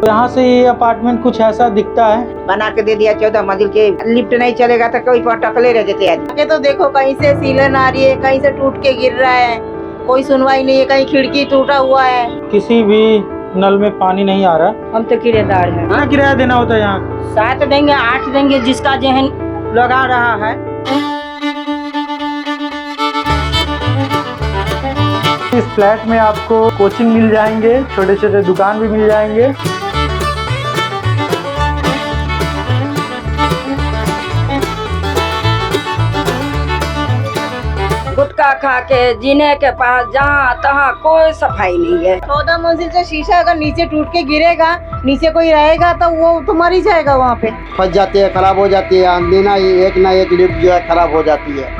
यहाँ से ये अपार्टमेंट कुछ ऐसा दिखता है। बना के दे दिया 14 मंजिल के, लिफ्ट नहीं चलेगा तो कोई टकले रह जाते आदमी। तो देखो कहीं से सीलन आ रही है, कहीं से टूट के गिर रहा है, कोई सुनवाई नहीं है, कहीं खिड़की टूटा हुआ है। किसी भी नल में पानी नहीं आ रहा। हम तो किराएदार हैं। कितना किराया देना होता है यहाँ? 7 देंगे 8 देंगे, जिसका जहन लगा रहा है। इस फ्लैट में आपको कोचिंग मिल जाएंगे, छोटे छोटे दुकान भी मिल जाएंगे। गुटखा खा के जीने के पास जहाँ तहाँ कोई सफाई नहीं है। 14 मंजिल से शीशा अगर नीचे टूट के गिरेगा, नीचे कोई रहेगा तो वो तो मर ही जाएगा वहाँ पे। फंस जाती है, खराब हो जाती है। अंदीना एक ना एक लिफ्ट जो है खराब हो जाती है।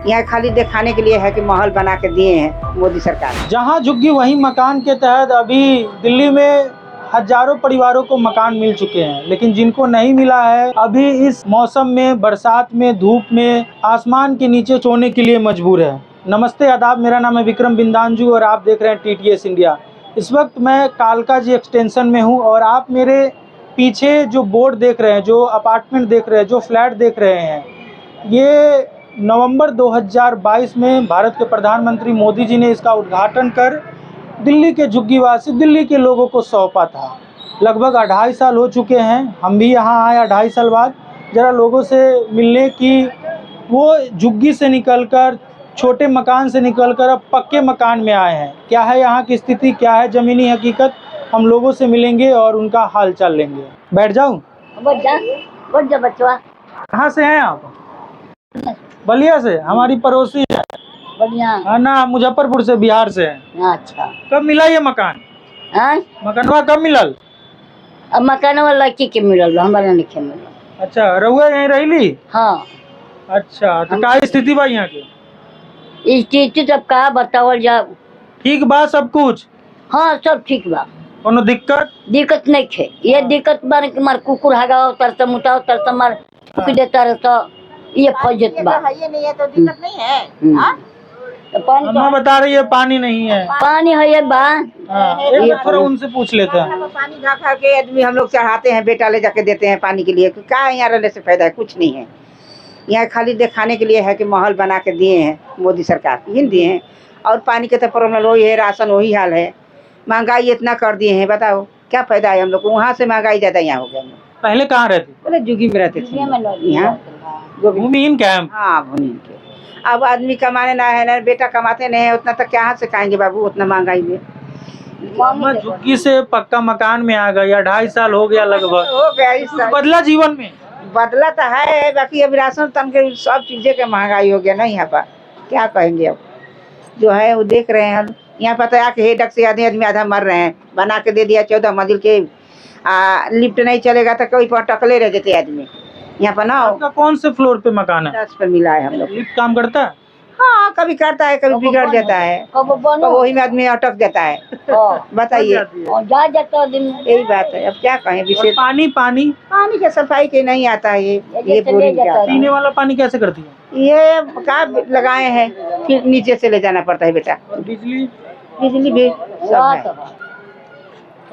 यहाँ खाली दिखाने के लिए है कि माहौल बना के दिए हैं मोदी सरकार। जहाँ झुग्गी वहीं मकान के तहत अभी दिल्ली में हजारों परिवारों को मकान मिल चुके हैं, लेकिन जिनको नहीं मिला है अभी इस मौसम में, बरसात में, धूप में आसमान के नीचे सोने के लिए मजबूर है। नमस्ते आदाब, मेरा नाम है विक्रम बिंदांजू और आप देख रहे हैं TTS इंडिया। इस वक्त मैं कालका जी एक्सटेंशन में हूँ और आप मेरे पीछे जो बोर्ड देख रहे हैं, जो अपार्टमेंट देख रहे हैं, जो फ्लैट देख रहे हैं, ये नवंबर 2022 में भारत के प्रधानमंत्री मोदी जी ने इसका उद्घाटन कर दिल्ली के झुग्गीवासी, दिल्ली के लोगों को सौंपा था। लगभग 2.5 साल हो चुके हैं, हम भी यहाँ आए 2.5 साल बाद ज़रा लोगों से मिलने की। वो झुग्गी से निकलकर, छोटे मकान से निकलकर अब पक्के मकान में आए हैं। क्या है यहाँ की स्थिति, क्या है ज़मीनी हकीकत, हम लोगों से मिलेंगे और उनका हाल चाल लेंगे। बैठ जाऊँ? बैठ जा बच्चा। कहाँ से हैं आप? बलिया से। हमारी पड़ोसी है। बढ़िया ना, मुजफ्फरपुर से, बिहार से है। अच्छा। कब मिला ये मकान? मकानवा कब मिलल? अब मकान वाला लड़की के मिलल, हमारा नहीं मिलल। अच्छा, रहुआ यहीं रही? हाँ। अच्छा, तो का स्थिति बा यहाँ की? स्थिति तब का बतावल जा। ठीक बा सब कुछ? हाँ सब ठीक बा। कोनो दिक्कत? दिक्कत नहीं है। ये दिक्कत बार कि मार कुकुर हागा तरता मुता तरता मार देता रहता, ये फौजत बा। ये नहीं है तो दिक्कत नहीं है। तो पानी अम्मा बता रही है पानी नहीं है। पानी है ये बा। एक बार थोड़ा उनसे पूछ लेते हैं। पानी खा खा के आदमी हम लोग चढ़ाते हैं, बेटा ले जाके देते हैं पानी के लिए। क्या यहाँ रहने से फायदा है? कुछ नहीं है। यहाँ खाली दिखाने के लिए है कि माहौल बना के दिए हैं मोदी सरकार, यही दिए हैं। और पानी के तो प्रॉब्लम वही है, राशन वही हाल है, महंगाई इतना कर दिए हैं। बताओ क्या फायदा है हम लोग को? वहाँ से महंगाई ज्यादा यहाँ हो गया। पहले कहाँ रहते? पहले जुगी में रहते थे यहाँ, भूमिहीन कैंप। हाँ भूमिहीन के। अब आदमी कमाने ना है, ना बेटा कमाते नहीं है, उतना तक कहाँ से खाएंगे बाबू उतना महंगाई में। अम्मा झुग्गी से पक्का मकान में आ गई, 2.5 साल हो गया लगभग। हो गया इस साल। बदला जीवन में? बदला तो है, बाकी अब राशन तन के सब चीजें के महंगाई हो गया ना यहाँ पर। क्या कहेंगे अब, जो है वो देख रहे हैं हम। यहाँ पर तो आके हेडक से आदमी आधा मर रहे हैं। बना के दे दिया 14 मंजिल के, लिफ्ट नहीं चलेगा तो कोई टकले रह जाते आदमी। यहाँ पर ना आपका कौन से फ्लोर पे मकान है? 10 पर मिला है हम लोग। लिफ्ट काम करता है? हाँ कभी करता है, कभी बिगड़ जाता है, तो वही में आदमी अटक जाता है। बताइए, जा जाता दिन। यही बात है। अब क्या कहें विशेष। पानी पानी पानी के सफाई के नहीं आता है ये बोरिंग का। पीने वाला पानी कैसे करती है? ये का लगाए हैं, फिर नीचे से ले जाना पड़ता है बेटा। बिजली? बिजली भी सब है।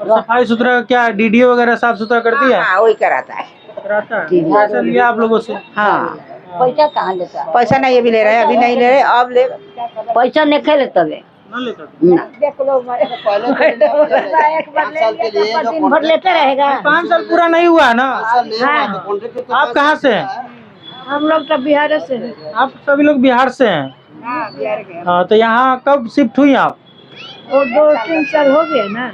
सफाई सुथरा क्या DDO वगैरह साफ सुथरा करती है? हाँ वही कराता है। कराता है। पैसा लिया आप लोगों से? हाँ पैसा कहाँ लेता? पैसा नहीं अभी ले रहे हैं, अभी नहीं ले रहे, अब ले। पैसा नहीं खेले तबे ना लेता? दिन भर लेते रहेगा। 5 साल पूरा नहीं हुआ है ना? आप कहाँ से हैं? हम लोग तो बिहार से हैं। आप सभी लोग बिहार से हैं? हाँ, तो यहाँ कब शिफ्ट हुई आप? वो 2-3 साल हो गए ना।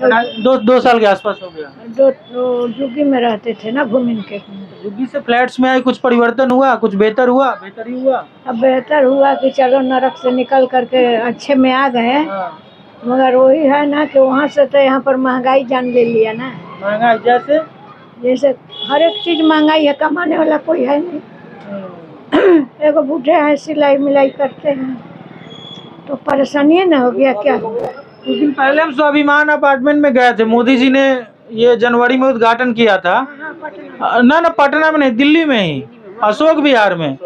2 साल के आसपास हो गया। झुग्गी में रहते थे ना, भूमि के। झुग्गी से फ्लैट्स में आए, कुछ परिवर्तन हुआ, कुछ बेहतर हुआ? बेहतर ही हुआ। अब बेहतर हुआ कि चलो नरक से निकल करके अच्छे में आ गए। मगर वही है ना कि वहाँ से तो यहाँ पर महंगाई जान ले लिया ना। महंगाई जैसे हर एक चीज महंगाई है, कमाने वाला कोई है नहीं। एगो बूढ़े हैं सिलाई मिलाई करते हैं, तो परेशानी न हो गया। क्या कुछ दिन पहले हम स्वाभिमान अपार्टमेंट में गए थे, मोदी जी ने ये जनवरी में उद्घाटन किया था। ना पटना में नहीं, दिल्ली में ही, अशोक विहार में।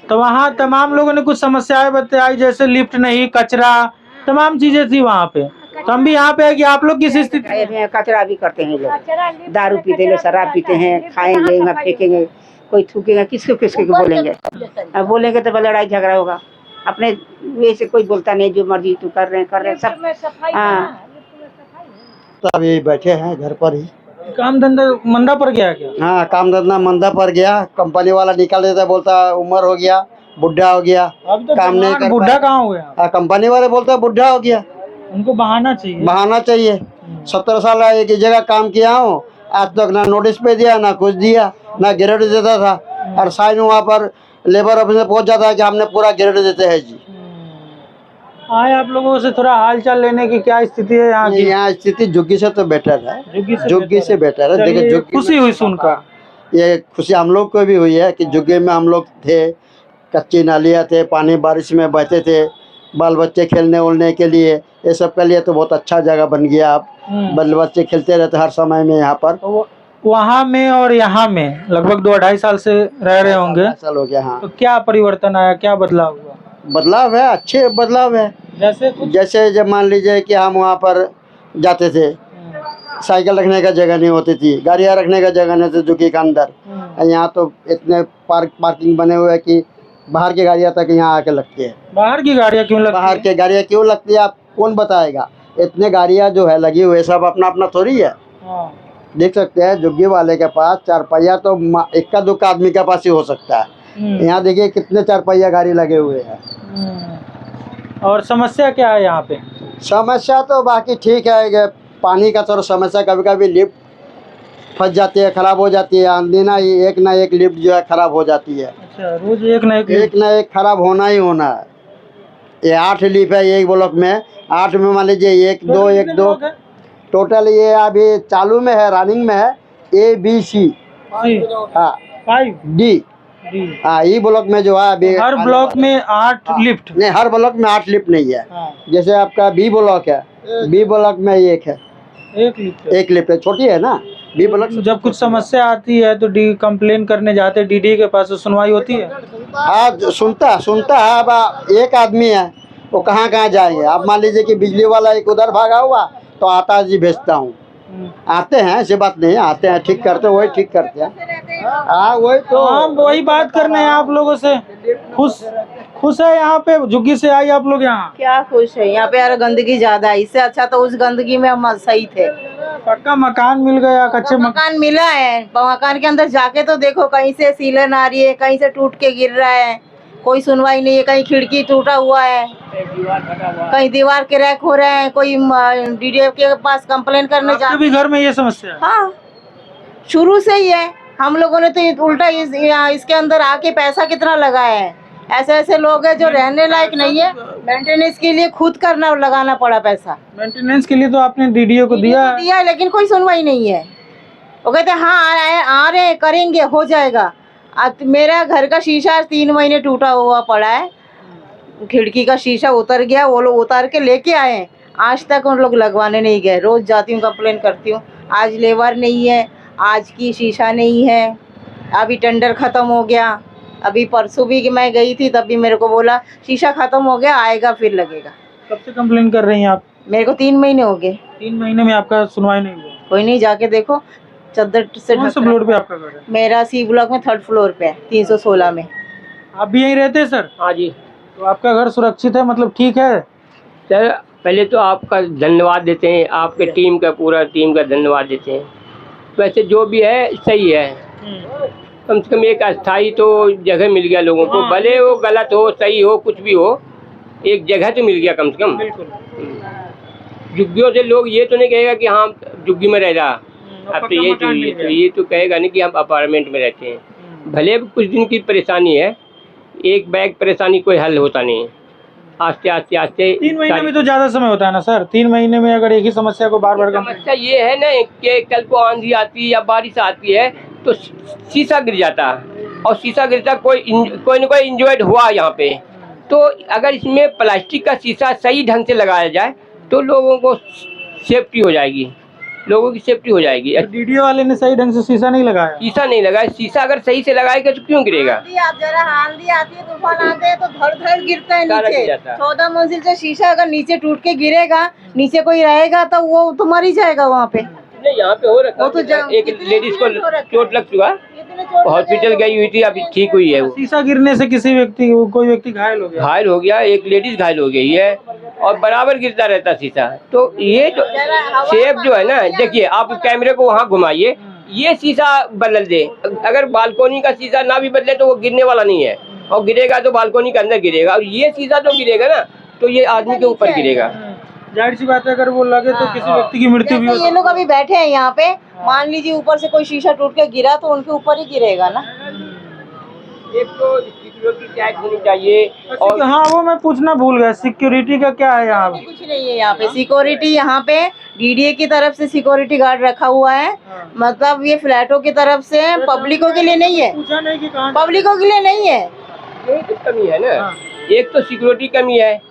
तो वहाँ तमाम लोगों ने कुछ समस्याएं बताई, जैसे लिफ्ट नहीं, कचरा, तमाम चीजें थी वहाँ पे। तो हम भी यहाँ पे है कि आप लोग किस स्थिति में? में कचरा भी करते हैं लोग, दारू पीते लोग, शराब पीते हैं, खाएंगे वहाँ फेंकेंगे, कोई थूकेगा, किसको किसको बोलेंगे? अब बोलेंगे तो लड़ाई झगड़ा होगा। अपने वे से कोई बोलता नहीं, जो मर्जी तू कर रहे हैं सब। हाँ, तो अभी बैठे हैं घर पर ही। काम धंधा मंदा पड़ गया है क्या? हाँ, काम धंधा मंदा पड़ गया। कंपनी वाला निकाल देता, बोलता उम्र हो गया, बुढ़ा हो गया, अब तो काम नहीं कर बुढ़ा पाए। कहाँ हुए आप? कंपनी वाले बोलता बुढ़ा हो गया, उनको बहाना चाहिए। बहाना चाहिए। 70 साल एक ही जगह काम किया हूँ, आज तक ना नोटिस पे दिया, ना कुछ दिया, ना ग्रेड देता था। और साइन वहाँ पर लेबर ऑफिस में पहुँच जाता है कि हमने पूरा ग्रेड देते हैं जी। आए आप लोगों से थोड़ा हाल चाल लेने की क्या स्थिति है यहाँ की? यहाँ स्थिति झुग्गी से तो बेटर है, झुग्गी से बेटर है। चलिए, देखिए झुग्गी खुशी हुई सुनकर। ये खुशी हम लोग को भी हुई है कि झुग्गी में हम लोग थे, कच्ची नालियाँ थे, पानी बारिश में बहते थे, बाल बच्चे खेलने उलने के लिए, ये सब के लिए तो बहुत अच्छा जगह बन गया। अब बाल बच्चे खेलते रहते हर समय में यहाँ पर। तो वहाँ में और यहाँ में लगभग 2-2.5 साल से रह रहे होंगे, साल हो गया। हाँ, तो क्या परिवर्तन आया, क्या बदलाव हुआ? बदलाव है, अच्छे बदलाव है। जैसे जब मान लीजिए कि हम वहाँ पर जाते थे, साइकिल रखने का जगह नहीं होती थी, गाड़ियाँ रखने का जगह नहीं थी झुग्गी के अंदर। यहाँ तो इतने पार्किंग बने हुए हैं कि बाहर की गाड़ियाँ तक यहाँ आके लगती है। बाहर की गाड़ियाँ क्यों लगती बाहर है? की गाड़ियाँ क्यों लगती है, आप कौन बताएगा? इतने गाड़ियाँ जो है लगी हुई है, सब अपना अपना थोड़ी है। हाँ। देख सकते हैं झुग्गी वाले के पास 4 पहिया तो इक्का दुक्का आदमी के पास ही हो सकता है। यहाँ देखिए कितने 4 पहिया गाड़ी लगे हुए हैं। और समस्या क्या है यहाँ पे? समस्या तो बाकी ठीक है कि पानी का थोड़ा समस्या, कभी कभी लिफ्ट फंस जाती है, खराब हो जाती है। आंधी ना एक लिफ्ट जो है खराब हो जाती है। अच्छा, रोज एक ना एक खराब होना ही होना है। ये 8 लिफ्ट है एक ब्लॉक में, 8 में मान लीजिए 1 2 टोटल ये अभी चालू में है, रनिंग में है ABC। हाँ, 5D। हाँ, ई ब्लॉक में जो है अभी हर ब्लॉक में 8 लिफ्ट नहीं, हर ब्लॉक में 8 लिफ्ट नहीं है। हाँ। जैसे आपका B ब्लॉक है, B ब्लॉक में एक है, एक लिफ्ट है, छोटी है ना B ब्लॉक। जब कुछ समस्या आती है तो कंप्लेन करने जाते हैं DD के पास, तो सुनवाई होती है? आज सुनता है। अब एक आदमी है, वो कहाँ जाएंगे? अब मान लीजिए कि बिजली वाला एक उधर भागा हुआ, तो आता जी भेजता हूँ, आते हैं, ऐसी बात नहीं है, आते हैं, ठीक करते, वही ठीक करते हैं। हाँ, वही तो हम वही बात करने हैं आप लोगों से। खुश है यहाँ पे? झुग्गी से आई आप लोग यहाँ? क्या खुश है यहाँ पे यार, गंदगी ज्यादा है, इससे अच्छा तो उस गंदगी में हम सही थे। पक्का मकान मिल गया, कच्चे मकान मिला है, मकान के अंदर जाके तो देखो, कहीं से सीलन आ रही है, कहीं से टूट के गिर रहा है, कोई सुनवाई नहीं है। कहीं खिड़की टूटा हुआ है, कहीं दीवार क्रैक हो रहे हैं, कोई DDF के पास कंप्लेन करने जा। भी घर में ये समस्या है? हाँ, शुरू से ही है। हम लोगों ने तो उल्टा इसके अंदर आके पैसा कितना लगाया है। ऐसे लोग हैं जो रहने लायक नहीं है, मेंटेनेंस के लिए खुद लगाना पड़ा पैसा। मेंटेनेंस के लिए तो आपने DDO को दिया है, लेकिन कोई सुनवाई नहीं है। वो कहते हैं हाँ आ रहे हैं, करेंगे, हो जाएगा। आज मेरा घर का शीशा 3 महीने टूटा हुआ पड़ा है, खिड़की का शीशा उतर गया, वो लोग उतार के लेके आए हैं, आज तक उन लोग लगवाने नहीं गए। रोज जाती हूँ, कंप्लेन करती हूँ, आज लेबर नहीं है, आज की शीशा नहीं है, अभी टेंडर खत्म हो गया। अभी परसों भी मैं गई थी, तब भी मेरे को बोला शीशा खत्म हो गया, आएगा फिर लगेगा। कब से कंप्लेन कर रही हैं आप? मेरे को 3 महीने हो गए। 3 महीने में आपका सुनवाई नहीं हुआ? कोई नहीं, जाके देखो, चद्दर से। कौन से फ्लोर पे आपका घर है? मेरा C ब्लॉक में 3rd फ्लोर पे है, 316 में। आप भी यहीं रहते हैं सर? हाँ जी। तो आपका घर सुरक्षित है, मतलब ठीक है? सर पहले तो आपका धन्यवाद देते हैं, आपके टीम का, पूरा टीम का धन्यवाद देते हैं। वैसे जो भी है सही है, कम से कम एक अस्थाई तो जगह मिल गया लोगों को, भले वो गलत हो सही हो कुछ भी हो, एक जगह तो मिल गया कम से कम। झुग्गियों से लोग ये तो नहीं कहेगा कि हाँ झुग्गी में रह रहा, अब तो ये तो कहेगा नहीं कि हम अपार्टमेंट में रहते हैं। भले कुछ दिन की परेशानी है, एक बैग परेशानी कोई हल होता नहीं है, आस्ते आस्ते आस्ते। 3 महीने में तो ज्यादा समय होता है ना सर? 3 महीने में अगर एक ही समस्या को बार बार समस्या ये है ना कि कल को आंधी आती है या बारिश आती है तो शीशा गिर जाता है, और शीशा गिरता कोई न कोई इंजर्ड हुआ यहाँ पे, तो अगर इसमें प्लास्टिक का शीशा सही ढंग से लगाया जाए तो लोगों को सेफ्टी हो जाएगी। लोगों की सेफ्टी हो जाएगी। डीडीओ वाले ने सही ढंग से शीशा नहीं लगाया। शीशा नहीं लगाया, शीशा अगर सही से लगाएगा तो क्यों गिरेगा? आप जरा आंधी आती है, तूफान आते हैं तो धड़ धड़ गिरता है सारा गिर नीचे। जाता है। 14 मंजिल से शीशा अगर नीचे टूट के गिरेगा, नीचे कोई रहेगा तो वो तो मर ही जाएगा वहाँ पे। नहीं, यहाँ पे हो रखा वो तो एक लेडीज को चोट लग चुका, हॉस्पिटल गई हुई थी, अभी ठीक हुई है। वो शीशा गिरने से कोई व्यक्ति घायल हो गया। घायल हो गया, एक लेडीज घायल हो गई है और बराबर गिरता रहता शीशा। तो ये जो सेफ जो है ना, देखिए आप कैमरे को वहाँ घुमाइए, ये शीशा बदल दे। अगर बालकोनी का शीशा ना भी बदले तो वो गिरने वाला नहीं है, और गिरेगा तो बालकोनी के अंदर गिरेगा। और ये शीशा जो गिरेगा ना तो ये आदमी के ऊपर गिरेगा। जाहिर सी बात है, अगर वो लगे तो किसी व्यक्ति की मृत्यु भी हो। ये लोग अभी बैठे हैं यहाँ पे, मान लीजिए ऊपर से कोई शीशा टूट के गिरा तो उनके ऊपर ही गिरेगा ना। एक तो सिक्योरिटी टाइट होनी चाहिए। और हाँ, वो मैं पूछना भूल गया, सिक्योरिटी का क्या है यहाँ पे? कुछ नहीं है यहाँ पे सिक्योरिटी। यहाँ पे डीडीए की तरफ से सिक्योरिटी गार्ड रखा हुआ है। मतलब ये फ्लैटों की तरफ से, पब्लिकों के लिए नहीं है, पूछा नहीं कि कहाँ पब्लिकों के लिए नहीं है। एक कमी है ना, एक तो सिक्योरिटी कमी है,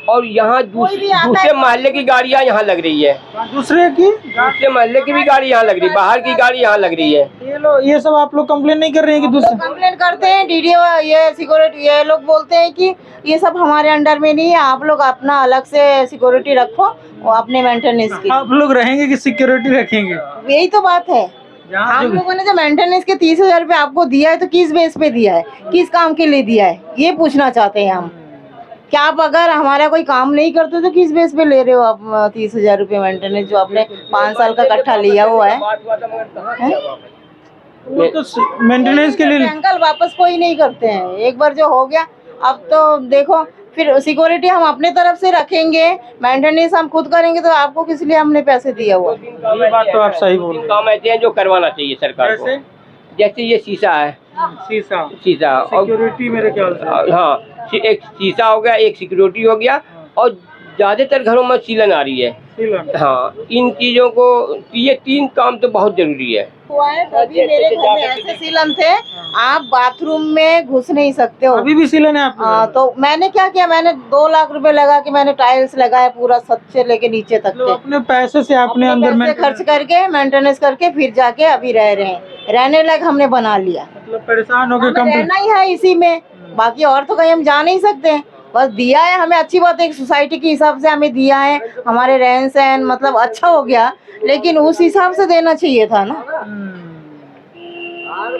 और यहाँ दूसरे मोहल्ले की गाड़ियाँ यहाँ लग रही है। दूसरे मोहल्ले की भी गाड़ी यहाँ लग रही है, बाहर की गाड़ी यहाँ लग रही है। ये सब आप लोग कंप्लेन नहीं कर रहे हैं कि दूसरे? कंप्लेन करते हैं डीडीओ, ये सिक्योरिटी, ये लोग बोलते हैं कि ये सब हमारे अंडर में नहीं है, आप लोग अपना अलग से सिक्योरिटी रखो और अपने मेंटेनेंस की। आप लोग रहेंगे कि सिक्योरिटी रखेंगे? यही तो बात है। हम लोगों ने जो मेंटेनेंस के 30,000 रुपये आपको दिया है तो किस बेस पे दिया है, किस काम के लिए दिया है, ये पूछना चाहते हैं हम। क्या आप अगर हमारा कोई काम नहीं करते तो किस बेस पे ले रहे हो आप 30,000 रुपये मेंटेनेंस, जो आपने 5 साल का कट्ठा लिया हुआ है? वो तो मेंटेनेंस के लिए। अंकल वापस कोई नहीं करते हैं, एक बार जो हो गया, अब तो देखो फिर सिक्योरिटी हम अपने तरफ से रखेंगे, मेंटेनेंस हम खुद करेंगे, तो आपको किस लिए हमने पैसे दिया हुआ? ये बात तो आप सही बोल रहे हैं। काम ऐसे हैं जो करवाना चाहिए सरकार को। जैसे ये शीशा है, शीशा सिक्योरिटी मेरे ख्याल से। हाँ, एक शीशा हो गया, एक सिक्योरिटी हो गया, और ज्यादातर घरों में सीलन आ रही है। हाँ, इन चीजों को, ये 3 काम तो बहुत जरूरी है। अभी मेरे घर में ऐसे सीलन थे, आप बाथरूम में घुस नहीं सकते हो। अभी भी सीलन है आपको? हाँ, तो मैंने क्या किया, मैंने 2 लाख रुपए लगा के मैंने टाइल्स लगाया पूरा, छत से लेके नीचे तक के। अपने पैसे से आपने अंदर में खर्च करके मेंटेनेंस करके फिर जाके अभी रह रहे हैं, रहने लायक हमने बना लिया। मतलब परेशान हो गए, रहना ही है इसी में, बाकी और तो कहीं हम जा नहीं सकते हैं। बस दिया है हमें, अच्छी बात है, एक सोसाइटी के हिसाब से हमें दिया है, हमारे रहन सहन मतलब अच्छा हो गया, लेकिन उस हिसाब से देना चाहिए था ना।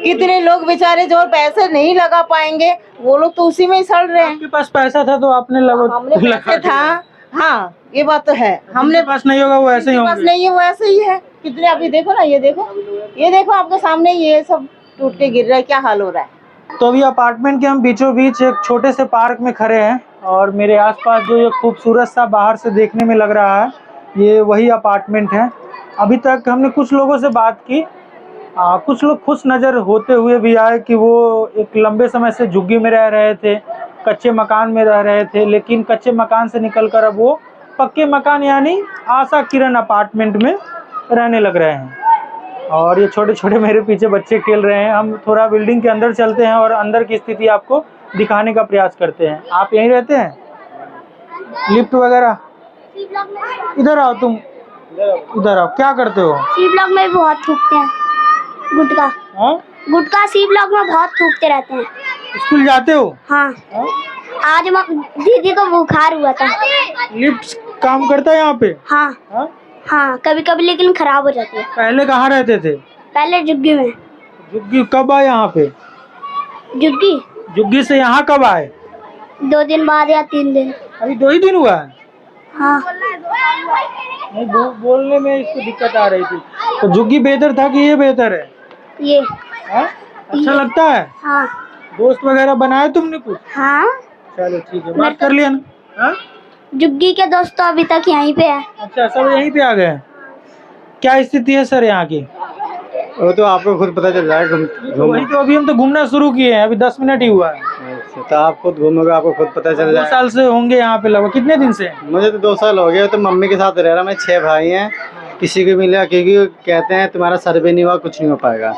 कितने लोग बेचारे जो पैसे नहीं लगा पाएंगे, वो लोग तो उसी में ही सड़ रहे हैं। आपके पास पैसा था तो आपने हमने पैसे था, हाँ ये बात तो है। हमने पास नहीं होगा वो ऐसे ही पास नहीं है, वो ऐसे ही है। कितने अभी देखो ना, ये देखो आपके सामने ये सब टूट के गिर रहा है, क्या हाल हो रहा है। तो अभी अपार्टमेंट के हम बीचों बीच एक छोटे से पार्क में खड़े हैं, और मेरे आसपास जो ये खूबसूरत सा बाहर से देखने में लग रहा है, ये वही अपार्टमेंट है। अभी तक हमने कुछ लोगों से बात की, कुछ लोग खुश नज़र होते हुए भी आए कि वो एक लंबे समय से झुग्गी में रह रहे थे, कच्चे मकान में रह रहे थे, लेकिन कच्चे मकान से निकलकर अब वो पक्के मकान यानी आशा किरण अपार्टमेंट में रहने लग रहे हैं। और ये छोटे छोटे मेरे पीछे बच्चे खेल रहे हैं। हम थोड़ा बिल्डिंग के अंदर चलते हैं और अंदर की स्थिति आपको दिखाने का प्रयास करते हैं। आप यहीं रहते हैं? लिफ्ट वगैरह? इधर आओ, तुम इधर आओ। क्या करते हो? सी ब्लॉक में बहुत थूकते हैं गुटखा। गुटखा सी ब्लॉक में बहुत थूकते रहते हैं। स्कूल जाते हो? हाँ। आज दीदी को बुखार हुआ था। लिफ्ट काम करता है यहाँ पे? हाँ हाँ, कभी कभी लेकिन खराब हो जाती है। पहले कहाँ रहते थे? पहले झुग्गी में। झुग्गी कब आए यहाँ पे? झुग्गी से यहाँ कब आए? 2 दिन बाद या 3 दिन। अभी 2 ही दिन हुआ है? हाँ। नहीं, बोलने में इसको दिक्कत आ रही थी। तो झुग्गी बेहतर था कि ये बेहतर है? ये अच्छा लगता है? हाँ। दोस्त वगैरह बनाए तुमने कुछ? हाँ। चलो ठीक है, बात कर लिया ना। झुग्गी के दोस्त तो अभी तक यहीं पे है। अच्छा, सब यहीं पे आ गए। क्या स्थिति है सर यहाँ की? वो तो आपको खुद पता चल जाएगा। वही तो, अभी हम तो घूमना शुरू किए हैं, अभी 10 मिनट ही हुआ है। तो आप खुद घूमोगे, आपको खुद पता चल जाएगा। 2 साल से होंगे यहाँ पे लगभग। कितने दिन से? मुझे तो 2 साल हो गए। तो मम्मी के साथ रह रहा मैं। 6 भाई हैं, किसी को मिला, क्योंकि कहते हैं तुम्हारा सर्वे नहीं हुआ कुछ नहीं हो पाएगा।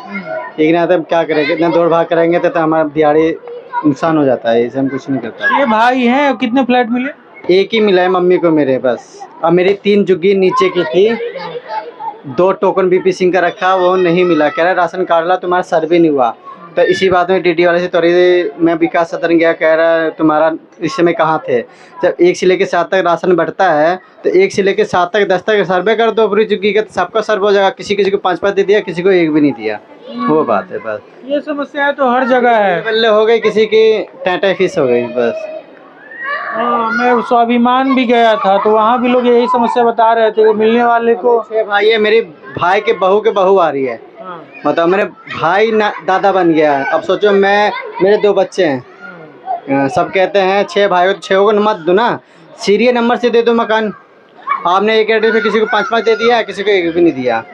लेकिन आता क्या करेंगे, इतना दौड़ भाग करेंगे तो हमारा दिहाड़ी नुकसान हो जाता है, इसे हम कुछ नहीं करता। ये भाई हैं, कितने फ्लैट मिले? एक ही मिला है मम्मी को मेरे, बस। और मेरी 3 झुग्गी नीचे की थी, 2 टोकन बीपी सिंह का रखा, वो नहीं मिला। कह रहा राशन कार्ड ला, तुम्हारा सर्वे नहीं हुआ। तो इसी बात में डीडी वाले से थोड़ी मैं विकास सदन गया, कह रहा तुम्हारा इस समय कहाँ थे। जब 1 से लेकर 7 तक राशन बढ़ता है तो 1 से लेकर 7 तक 10 तक सर्वे कर दो पूरी चुकी का, तो सबका सर्वे हो जाएगा। किसी किसी को 5-5 दे दिया, किसी को 1 भी नहीं दिया। वो बात है बस। ये समस्या तो हर जगह है। बल्ले हो गई, किसी की टाटा फिश हो गई बस। मैं स्वाभिमान भी गया था तो वहाँ भी लोग यही समस्या बता रहे थे कि मिलने वाले को। 6 भाई है, मेरे भाई के बहू आ रही है। मतलब मेरे भाई दादा बन गया है। अब सोचो मेरे 2 बच्चे हैं। सब कहते हैं 6 भाई हो तो 6 को मत दो ना, सीरियल नंबर से दे दो मकान। आपने एक एड्रेस पे किसी को 5-5 दे दिया, किसी को 1 भी नहीं दिया।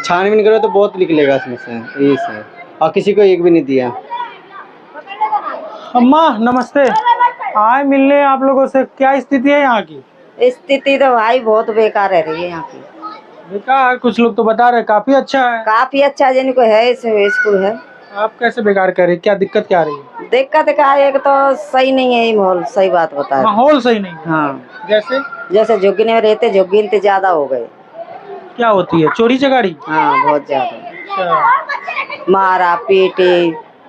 छानबीन करो तो बहुत निकलेगा इसमें से, यही से। और किसी को 1 भी नहीं दिया। अम्मा नमस्ते, आए मिलने आप लोगों से। क्या स्थिति है यहाँ की? स्थिति तो भाई बहुत बेकार है रही है यहाँ की। बेकार? कुछ लोग तो बता रहे काफी अच्छा है। काफी अच्छा जिनको है स्कूल है। आप कैसे बेकार कर रहे? क्या दिक्कत क्या आ रही है? दिक्कत क्या है, एक तो सही नहीं है ये माहौल, सही बात बता रहे। माहौल सही नहीं है? हाँ, जैसे झुग्गी में रहते, झुग्गी ज्यादा हो गए। क्या होती है? चोरी चकारी? हाँ बहुत ज्यादा, मारा पीटे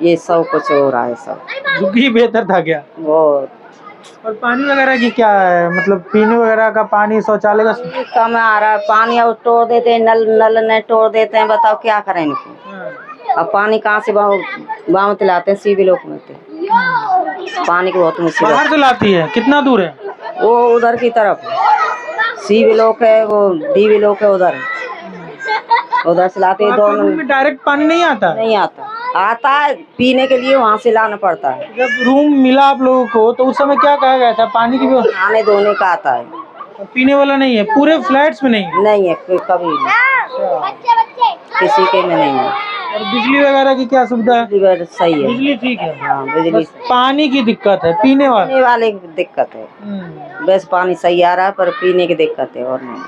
ये सब कुछ हो रहा है सब। झुग्गी बेहतर था क्या? बहुत। और पानी वगैरह की क्या है, मतलब पीने वगैरह का पानी, शौचालय का? कम आ रहा है पानी, और तोड़ देते हैं नल ने तोड़ देते हैं। बताओ क्या करें इनको। अब पानी कहाँ से गाँव से लाते हैं, सीबी लोग में पानी की बहुत मुश्किल। बाहर से लाती है? कितना दूर है वो? उधर की तरफ सीबी लोग है, वो डीबी लोग है, उधर से लाते हैं। दोनों डायरेक्ट पानी नहीं आता? नहीं आता है पीने के लिए, वहाँ से लाना पड़ता है। जब रूम मिला आप लोगों को तो उस समय क्या कहा गया था? पानी की व्यवस्था? खाने धोने का आता है, पीने वाला नहीं है? पूरे फ्लैट्स में नहीं है? नहीं है कभी नहीं, किसी के में नहीं है। और बिजली वगैरह की क्या सुविधा है? बिजली सही है, बिजली ठीक है। हाँ बिजली। बस पानी की दिक्कत है, पीने वाले की दिक्कत है। बस पानी सही आ रहा है, पर पीने की दिक्कत है और नहीं।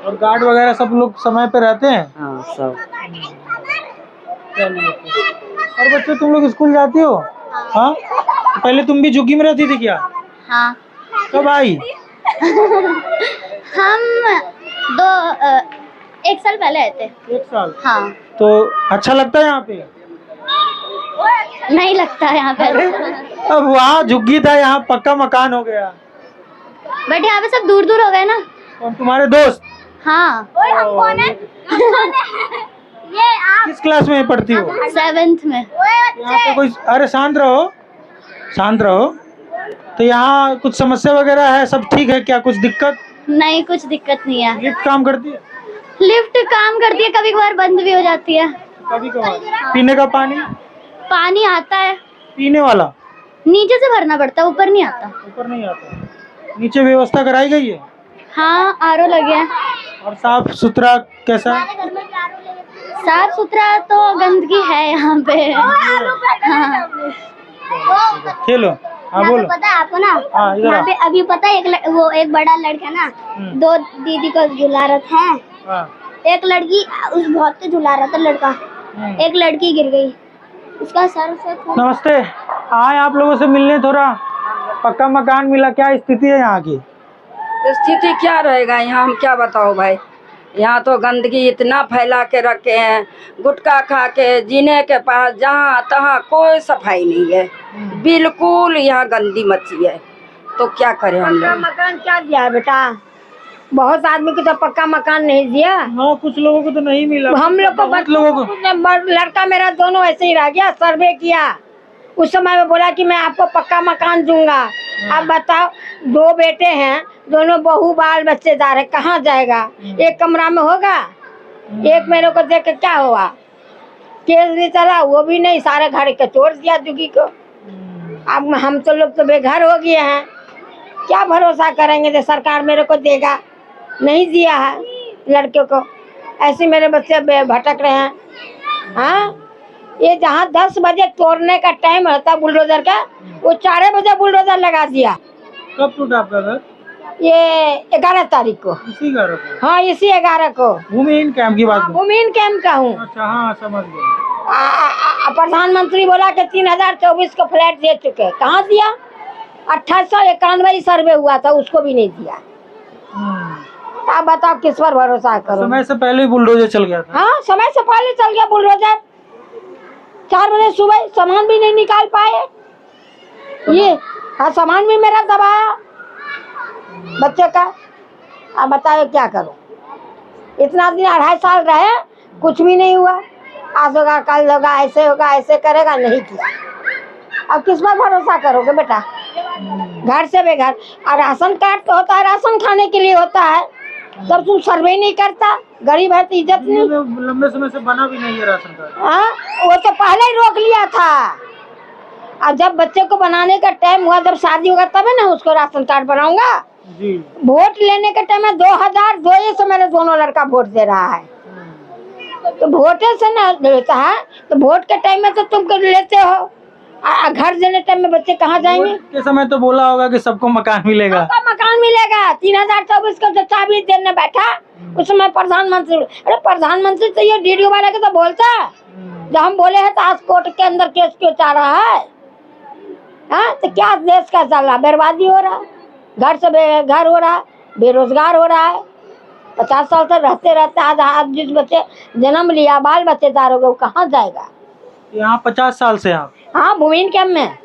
और गार्ड वगैरह सब लोग समय पे रहते हैं? हाँ सब। और बच्चे तुम लोग स्कूल जाती हो? हाँ। पहले तुम भी झुग्गी में रहती थी क्या? हाँ। कब आई? हम 1 साल पहले आए थे। 1 साल? हाँ। तो अच्छा लगता है यहाँ पे? नहीं लगता है यहाँ पे। अब वहाँ झुग्गी था, यहाँ पक्का मकान हो गया। बट यहाँ पे सब दूर दूर हो गए ना। और तुम्हारे दोस्त? हाँ। किस क्लास में पढ़ती हो? 7th में। यहाँ पे कोई? अरे शांत रहो, शांत रहो। तो यहाँ कुछ समस्या वगैरह है? सब ठीक है क्या? कुछ दिक्कत? नहीं, कुछ दिक्कत नहीं है। लिफ्ट काम करती है? लिफ्ट काम करती है, कभी कभार बंद भी हो जाती है। कभी कभार? पीने का पानी आता है, पीने वाला नीचे से भरना पड़ता है, ऊपर नहीं आता। ऊपर नहीं आता? नीचे व्यवस्था कराई गई है? हाँ, आरओ लगे हैं। और साफ सुथरा कैसा है? साफ सुथरा तो गंदगी है यहाँ पे। हाँ। खेलो। हाँ बोलो। पता है आपको ना? हाँ, इधर यहाँ पे अभी पता है एक बड़ा लड़का ना 2 दीदी को झुला रहा था। हाँ। एक लड़की उस बहुत से झुला रहा था लड़का, एक लड़की गिर गई, उसका सर से। नमस्ते, आए आप लोगों से मिलने। थोड़ा पक्का मकान मिला, क्या स्थिति है यहाँ की? स्थिति क्या रहेगा यहाँ, हम क्या बताओ भाई। यहाँ तो गंदगी इतना फैला के रखे हैं, गुटखा खा के जीने के पास जहाँ तहाँ कोई सफाई नहीं है, बिल्कुल यहाँ गंदी मची है। तो क्या करें हम लोग। मकान क्या दिया बेटा? बहुत आदमी को तो पक्का मकान नहीं दिया। हाँ, कुछ लोगों को तो नहीं मिला। हम लोग को लड़का मेरा दोनों ऐसे ही रह गया। सर्वे किया उस समय में, बोला कि मैं आपको पक्का मकान दूंगा। अब बताओ, 2 बेटे हैं, दोनों बहू बाल बच्चेदार है, कहाँ जाएगा? एक कमरा में होगा? एक मेरे को देख के क्या हुआ, केस भी चला, वो भी नहीं, सारे घर के तोड़ दिया दुखी को। अब हम तो लोग तो बेघर हो गए हैं, क्या भरोसा करेंगे कि सरकार मेरे को देगा? नहीं दिया है लड़के को, ऐसे मेरे बच्चे भटक रहे हैं। हाँ, ये जहाँ 10 बजे तोड़ने का टाइम रहता बुलडोजर का, वो 4 बजे बुलडोजर लगा दिया। कब टूटा आपका घर? ये 11 तारीख को। इसी घर को? हाँ, इसी 11 को। भूमिहीन कैंप की बात? भूमिहीन कैंप का हूँ। अच्छा, हाँ समझ गया। प्रधानमंत्री बोला कि 3024 को फ्लैट दे चुके, कहाँ दिया? 2891 सर्वे हुआ था, उसको भी नहीं दिया। आप बताओ किस पर भरोसा करो। समय से पहले ही बुलडोजर चल गया था। हाँ, समय से पहले चल गया बुलडोजर। 4 बजे सुबह सामान भी नहीं निकाल पाए ये। हाँ, सामान भी मेरा दबाया बच्चे का। अब बताओ क्या करो। इतना दिन 2.5 साल रहे, कुछ भी नहीं हुआ। आज होगा कल होगा, ऐसे होगा, ऐसे करेगा, नहीं किया। अब किस पर भरोसा करोगे बेटा। घर से बेघर। और राशन कार्ड तो होता है, राशन खाने के लिए होता है। तब तुम सर्वे नहीं करता। गरीब है तो इज्जत नहीं। लंबे समय से बना भी नहीं है राशन कार्ड। हाँ, वो तो पहले ही रोक लिया था। और जब बच्चे को बनाने का टाइम हुआ, जब शादी होगा तभी ना उसको राशन कार्ड बनाऊंगा। जी। वोट लेने के टाइम में 2002 से मेरे दोनों लड़का वोट दे रहा है। तो वोटे से ना लेता है तो वोट के टाइम में तो तुम लेते हो। घर देने टाइम में बच्चे कहाँ जाएंगे। के समय तो बोला होगा कि सबको मकान मिलेगा। सबका मकान मिलेगा। 3024 का जो चाबी देने बैठा उस समय प्रधानमंत्री। अरे प्रधानमंत्री तो ये डीडीओ वाला के तो बोलता है। जब हम बोले हैं तो आज कोर्ट के अंदर केस क्यों चल रहा है। हाँ, तो क्या देश का चल रहा, बर्बादी हो रहा। घर से बेघर हो रहा, बेरोजगार हो रहा है। 50 साल तक रहते रहते आज जिस बच्चे जन्म लिया, बाल बच्चेदार हो गए, वो कहाँ जाएगा। यहाँ 50 साल से आप। हाँ, भूमिन कैंप में।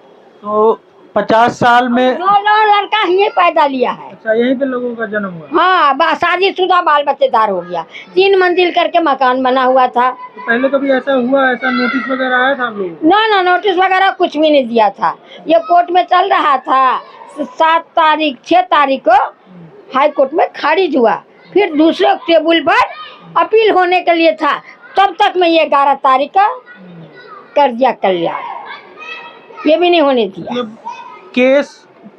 तो 50 साल में 9 लड़का ही पैदा लिया है। अच्छा, यहीं पे लोगों का जन्म हुआ। हाँ, शादीशुदा बाल बच्चेदार हो गया। 3 मंजिल करके मकान बना हुआ था। तो पहले कभी ऐसा हुआ, ऐसा नोटिस वगैरह आया था आप लोगों को? ना, नोटिस वगैरह कुछ भी नहीं दिया था। ये कोर्ट में चल रहा था। 6 तारीख को हाई कोर्ट में खारिज हुआ। फिर दूसरे टेबल पर अपील होने के लिए था। तब तक में ये 11 तारीख का कर दिया कल्याण। ये भी नहीं होने दिया। मतलब केस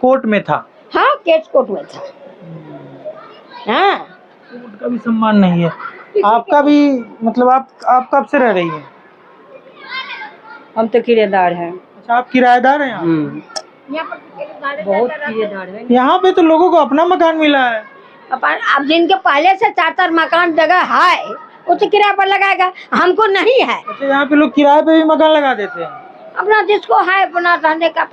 कोर्ट में था। हाँ, केस कोर्ट में था। हाँ, कोर्ट का भी सम्मान नहीं है। आपका भी मतलब आप कब से रह रही हैं? हम तो किराएदार हैं। अच्छा, आप किराएदार हैं यहाँ? बहुत किराएदार है। यहाँ पे तो लोगों को अपना मकान मिला है। अब जिनके पहले से 4 मकान जगह है वो तो किराए पर लगाएगा। हमको नहीं है। अच्छा, यहाँ पे लोग किराए पे भी मकान लगा देते हैं। अपना जिसको है अपना रहने का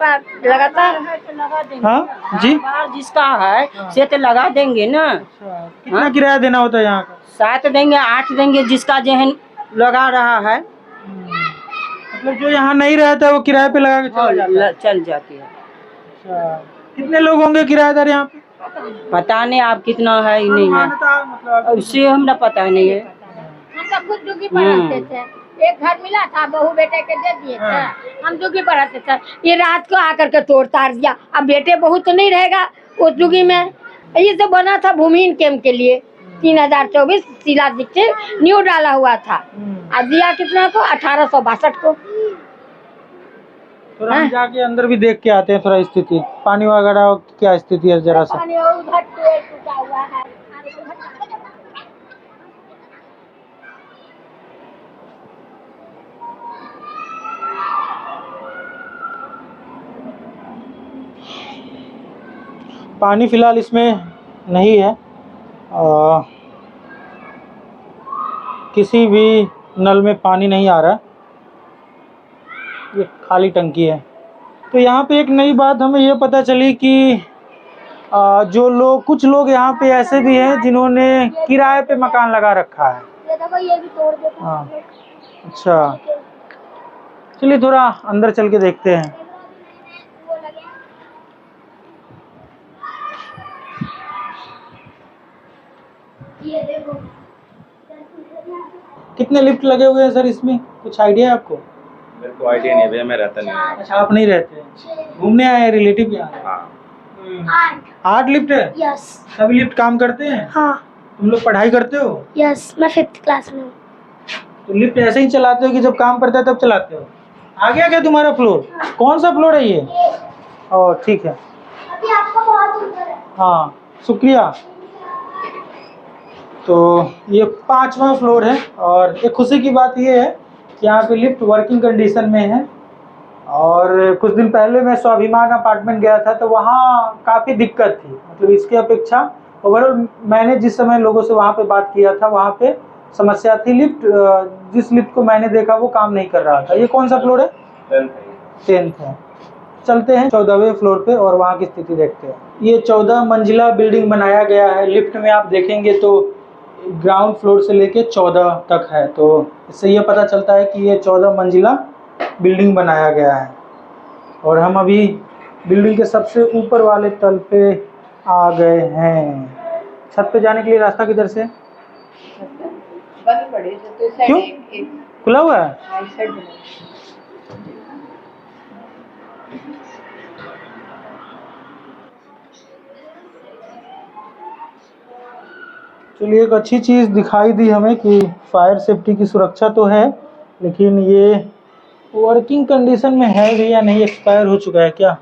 लगातार लगा देंगे। हाँ जी, जिसका है से तो लगा देंगे ना। कितना किराया देना होता है यहाँ का? 7 देंगे, 8 देंगे, जिसका जहन लगा रहा है। मतलब जो यहाँ नहीं रहता है वो किराए पे लगा के चला जाता है। चल जाती है। अच्छा, कितने लोग होंगे किराएदार यहाँ पे? पता नहीं आप कितना है ही नहीं है, मान्यता मतलब उससे हमरा पता नहीं है। हम तो खुद दुखी पर रहते थे। एक घर मिला था, बहू बेटे के दे दिए थे। हम दुखी पर रहते थे। ये रात को आकर के तोड़ ताड़ दिया। अब बेटे बहू तो नहीं रहेगा उस दुखी में। ये तो बना था भूमिहीन कैंप के लिए। 3024 शीला दीक्षित न्यू डाला हुआ था। अब दिया कितना को? 1862 को। थोड़ा हम जाके अंदर भी देख के आते हैं थोड़ा स्थिति, पानी वगैरह क्या स्थिति है जरा सा। पानी उधर टूटा हुआ है। पानी फिलहाल इसमें नहीं है। किसी भी नल में पानी नहीं आ रहा, ये खाली टंकी है। तो यहाँ पे एक नई बात हमें ये पता चली कि कुछ लोग यहाँ पे ऐसे भी हैं जिन्होंने किराए पे मकान लगा रखा है। ये भी तोड़ देते। हाँ, अच्छा, चलिए थोड़ा अंदर चल के देखते हैं। ये देखो। कितने लिफ्ट लगे हुए हैं सर इसमें, कुछ आइडिया है आपको? मेरे को आइडिया नहीं है भैया, मैं रहता नहीं हूँ। अच्छा, आप नहीं रहते हैं, घूमने आए हैं, रिलेटिव यहाँ आए हैं। हाँ, 8 लिफ्ट है? यस। सभी लिफ्ट काम करते हैं? हाँ। तुम लोग पढ़ाई करते हो? यस, मैं 5th क्लास में हूँ। तो लिफ्ट ऐसे ही चलाते हो कि जब काम पड़ता है तब चलाते हो? आ गया क्या तुम्हारा फ्लोर? कौन सा फ्लोर है ये? ओह, ठीक है। अभी आपका बहुत ऊपर है। हाँ, शुक्रिया। तो ये 5वां फ्लोर है और एक खुशी की बात ये है कि यहाँ पे लिफ्ट वर्किंग कंडीशन में है। और कुछ दिन पहले मैं स्वाभिमान अपार्टमेंट गया था तो वहाँ काफ़ी दिक्कत थी, मतलब इसके अपेक्षा ओवरऑल मैंने जिस समय लोगों से वहाँ पे बात किया था वहाँ पे समस्या थी। लिफ्ट जिस लिफ्ट को मैंने देखा वो काम नहीं कर रहा था। ये कौन सा फ्लोर है? 10th है। 10th है। चलते हैं 14वें फ्लोर पे और वहाँ की स्थिति देखते हैं। ये 14 मंजिला बिल्डिंग बनाया गया है। लिफ्ट में आप देखेंगे तो ग्राउंड फ्लोर से लेके 14 तक है, तो इससे ये पता चलता है कि ये 14 मंजिला बिल्डिंग बनाया गया है। और हम अभी बिल्डिंग के सबसे ऊपर वाले तल पे आ गए हैं। छत पे जाने के लिए रास्ता किधर से? क्यों खुला हुआ है? चलिए, एक अच्छी चीज़ दिखाई दी हमें कि फायर सेफ्टी की सुरक्षा तो है, लेकिन ये वर्किंग कंडीशन में है भी या नहीं, एक्सपायर हो चुका है क्या?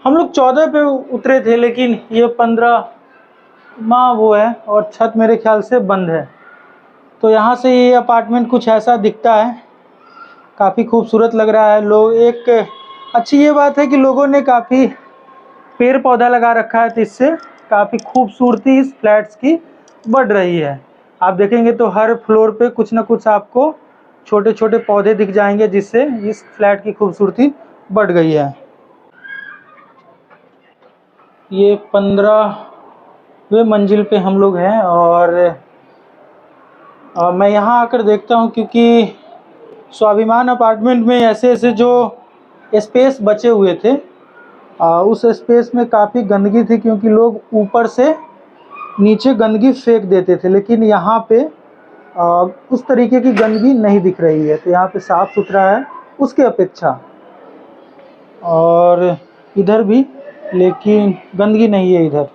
हम लोग 14 पे उतरे थे, लेकिन ये 15वां वो है और छत मेरे ख्याल से बंद है। तो यहाँ से ये अपार्टमेंट कुछ ऐसा दिखता है, काफ़ी खूबसूरत लग रहा है। लोग, एक अच्छी ये बात है कि लोगों ने काफ़ी पेड़ पौधा लगा रखा है, तो इससे काफ़ी खूबसूरती इस फ्लैट्स की बढ़ रही है। आप देखेंगे तो हर फ्लोर पे कुछ ना कुछ आपको छोटे छोटे पौधे दिख जाएंगे, जिससे इस फ्लैट की खूबसूरती बढ़ गई है। ये 15वें मंजिल पे हम लोग हैं और मैं यहाँ आकर देखता हूँ, क्योंकि स्वाभिमान अपार्टमेंट में ऐसे ऐसे जो स्पेस बचे हुए थे, उस स्पेस में काफ़ी गंदगी थी, क्योंकि लोग ऊपर से नीचे गंदगी फेंक देते थे। लेकिन यहाँ पे उस तरीके की गंदगी नहीं दिख रही है, तो यहाँ पे साफ़ सुथरा है उसके अपेक्षा। और इधर भी, लेकिन गंदगी नहीं है इधर।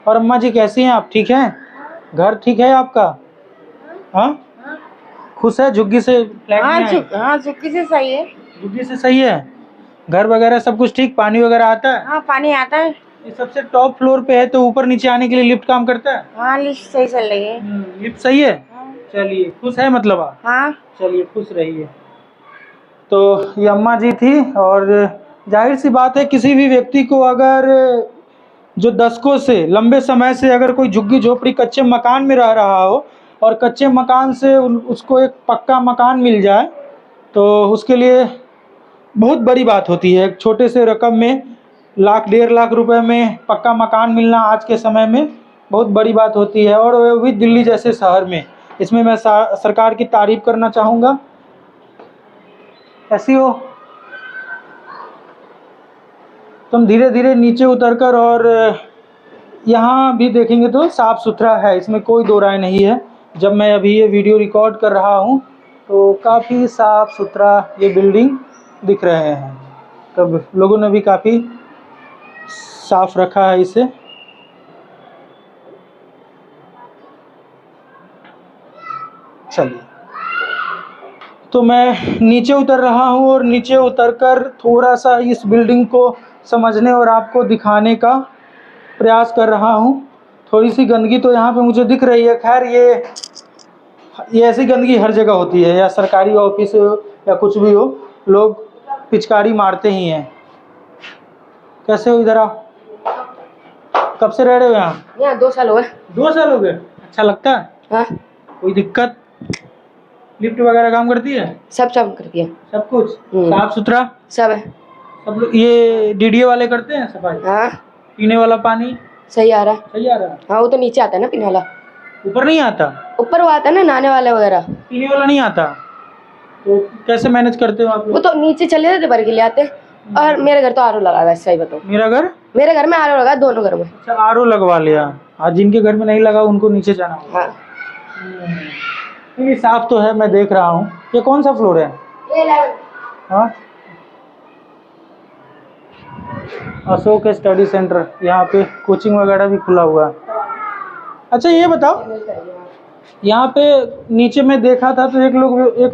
और अम्मा जी कैसी हैं आप? ठीक हैं? घर ठीक है आपका? हाँ, खुश है झुग्गी से फ्लैट में आए? हाँ, झुग्गी से सही है। झुग्गी से सही है। घर वगैरह सब कुछ ठीक? पानी वगैरह आता है? हाँ, पानी आता है। ये सबसे टॉप फ्लोर पे है, तो ऊपर नीचे आने के लिए लिफ्ट काम करता है? हाँ, लिफ्ट सही चल रही है। लिफ्ट सही है। चलिए, खुश है मतलब आप? हाँ, चलिए, खुश रहिए। तो ये अम्मा जी थी, और जाहिर सी बात है, किसी भी व्यक्ति को अगर जो दशकों से, लंबे समय से अगर कोई झुग्गी झोपड़ी कच्चे मकान में रह रहा हो और कच्चे मकान से उसको एक पक्का मकान मिल जाए, तो उसके लिए बहुत बड़ी बात होती है। एक छोटे से रकम में 1 डेढ़ लाख रुपए में पक्का मकान मिलना आज के समय में बहुत बड़ी बात होती है, और वो भी दिल्ली जैसे शहर में। इसमें मैं सरकार की तारीफ करना चाहूँगा। ऐसी हो तो हम धीरे धीरे नीचे उतरकर, और यहाँ भी देखेंगे तो साफ़ सुथरा है, इसमें कोई दो राय नहीं है। जब मैं अभी ये वीडियो रिकॉर्ड कर रहा हूँ तो काफ़ी साफ़ सुथरा ये बिल्डिंग दिख रहे हैं। तब लोगों ने भी काफ़ी साफ़ रखा है इसे। चलिए, तो मैं नीचे उतर रहा हूँ, और नीचे उतरकर थोड़ा सा इस बिल्डिंग को समझने और आपको दिखाने का प्रयास कर रहा हूँ। थोड़ी सी गंदगी तो यहाँ पे मुझे दिख रही है। खैर, ये ऐसी गंदगी हर जगह होती है, या सरकारी ऑफिस हो या कुछ भी हो, लोग पिचकारी मारते ही हैं। कैसे हो? इधर आओ। कब से रह रहे हो यहाँ? यहाँ 2 साल हो गए। 2 साल हो गए। अच्छा लगता है? हाँ, कोई दिक्कत? लिफ्ट वगैरह काम करती है? सब कर दिया। सब कुछ साफ सुथरा सब है। सब लोग ये डीडीए वाले करते हैं सफाई? हाँ, पीने वाला पानी सही आ रहा है। सही आ रहा है? हाँ, वो तो नीचे आता है ना पीने वाला। ऊपर नहीं आता? ऊपर वो आता है ना नहाने वाले वगैरह। पीने वाला नहीं आता? तो कैसे मैनेज करते हो आप वो लोग? तो नीचे चले जाते भर के ले आते। और मेरे घर तो आरओ लगा हुआ है, सही बताओ। मेरे घर में आरओ लगा, दोनों घर में। अच्छा, आरओ लगवा लिया। आज जिनके घर में नहीं लगा उनको नीचे जाना होगा। हाँ, नहीं, साफ तो है, मैं देख रहा हूँ। ये कौन सा फ्लोर है? हाँ, अशोक स्टडी सेंटर। यहाँ पे कोचिंग वगैरह भी खुला हुआ है। अच्छा, ये बताओ, यहाँ पे नीचे में देखा था तो एक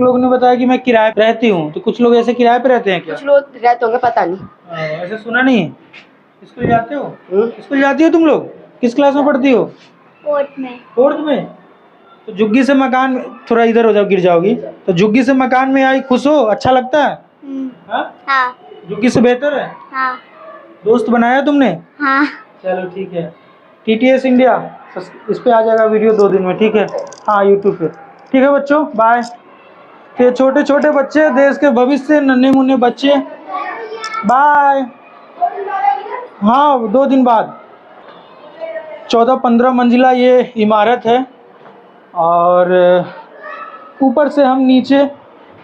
लोग ने बताया कि मैं किराए पे रहती हूँ, तो कुछ लोग ऐसे किराए पे रहते हैं क्या? कुछ लोग रहते होंगे, पता नहीं। ऐसे सुना नहीं। स्कूल जाते हो? स्कूल जाती हो तुम लोग? किस क्लास में पढ़ती हो? 4th में। 4th में? तो झुग्गी से मकान, थोड़ा इधर हो जाओ, गिर जाओगी। तो झुग्गी से मकान में आई, खुश हो? अच्छा लगता है? हाँ। झुग्गी से बेहतर है? हाँ। दोस्त बनाया तुमने? हाँ। चलो ठीक है। TTS इंडिया इस पे आ जाएगा वीडियो 2 दिन में, ठीक है? हाँ, यूट्यूब पे। ठीक है बच्चों, बाय। ये छोटे छोटे बच्चे, देश के भविष्य, नन्हे मुन्ने बच्चे। बाय। हाँ, 2 दिन बाद। 14-15 मंजिला ये इमारत है और ऊपर से हम नीचे